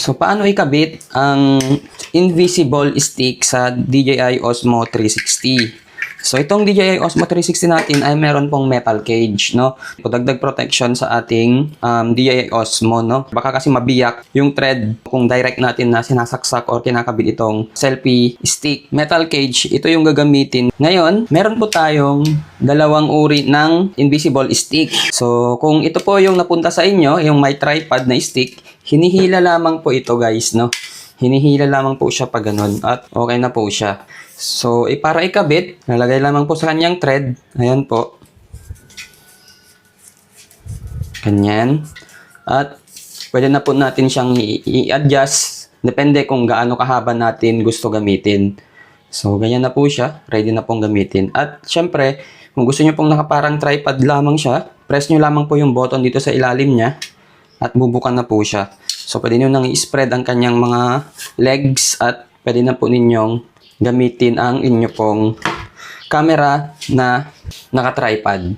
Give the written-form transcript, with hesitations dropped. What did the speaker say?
So, paano ikabit ang invisible stick sa DJI Osmo 360? So, itong DJI Osmo 360 natin ay meron pong metal cage, no? Dagdag protection sa ating DJI Osmo, no? Baka kasi mabiyak yung thread kung direct natin na sinasaksak or kinakabit itong selfie stick. Metal cage, ito yung gagamitin. Ngayon, meron po tayong dalawang uri ng invisible stick. So, kung ito po yung napunta sa inyo, yung may tripod na stick, hinihila lamang po ito, guys, no? Hinihila lamang po siya pag ganun at okay na po siya. So, para ikabit, nalagay lamang po sa kanyang thread. Ayan po. Ganyan. At pwede na po natin siyang i-adjust. Depende kung gaano kahaba natin gusto gamitin. So, ganyan na po siya. Ready na pong gamitin. At syempre, kung gusto nyo pong nakaparang tripod lamang siya, press nyo lamang po yung button dito sa ilalim niya. At bubukan na po siya. So, pwede nyo nang i-spread ang kanyang mga legs at pwede na po ninyong gamitin ang inyo pong camera na naka-tripod.